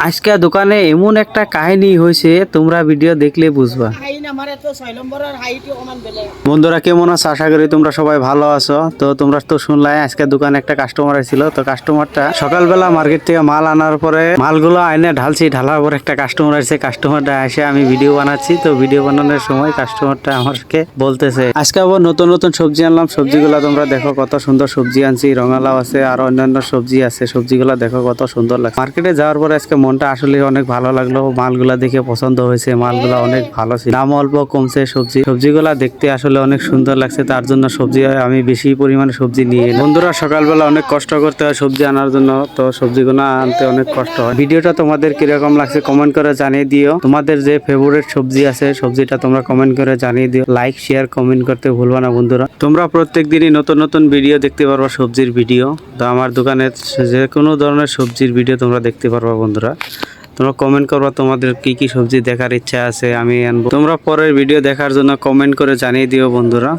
আজকে দোকানে এমন একটা কাহিনী হয়েছে, তোমরা ভিডিও দেখলে বুঝবা। বন্ধুরা কেমন আছো? আশা করি তোমরা সবাই ভালো আছো। তো তোমরা তো শুনলাই আজকে দোকানে একটা কাস্টমার ছিল। তো কাস্টমারটা সকালবেলা মার্কেট থেকে মাল আনার পরে মালগুলো আইনে ঢালছি, ঢালার পরে একটা কাস্টমার আসছে। কাস্টমারটা এসে আমি ভিডিও বানাচ্ছি, তো ভিডিও বানানোর সময় কাস্টমারটা আমাকে বলতেছে আজকে আবার নতুন নতুন সবজি আনলাম, সবজিগুলো তোমরা দেখো কত সুন্দর সবজি আনছি, রঙালাও আছে আর অন্যান্য সবজি আছে, সবজিগুলো দেখো কত সুন্দর লাগছে। মার্কেটে যাওয়ার পরে আজকে মনটা আসলে অনেক ভালো লাগলো, মালগুলা দেখে পছন্দ হয়েছে, মালগুলা অনেক ভালো ছিল, দাম অল্প কমছে, সবজিগুলা দেখতে আসলে অনেক সুন্দর লাগছে, তার জন্য সবজি আমি বেশি পরিমাণে সবজি নিয়ে এলাম। বন্ধুরা সকালবেলা অনেক কষ্ট করতে হয় সবজি আনার জন্য, তো সবজিগুলো আনতে অনেক কষ্ট হয়। ভিডিওটা তোমাদের কিরকম লাগছে কমেন্ট করে জানিয়ে দিও। তোমাদের যে ফেভারিট সবজি আছে সবজিটা তোমরা কমেন্ট করে জানিয়ে দিও। লাইক শেয়ার কমেন্ট করতে ভুলবা না বন্ধুরা। তোমরা প্রত্যেক দিনই নতুন নতুন ভিডিও দেখতে পারবা, সবজির ভিডিও। তো আমার দোকানের যে কোনো ধরনের সবজির ভিডিও তোমরা দেখতে পারবা বন্ধুরা। তোমরা কমেন্ট করবা তোমাদের কি কি সবজি দেখার ইচ্ছা আছে, আমি আনবো। তোমরা পরের ভিডিও দেখার জন্য কমেন্ট করে জানিয়ে দিও বন্ধুরা।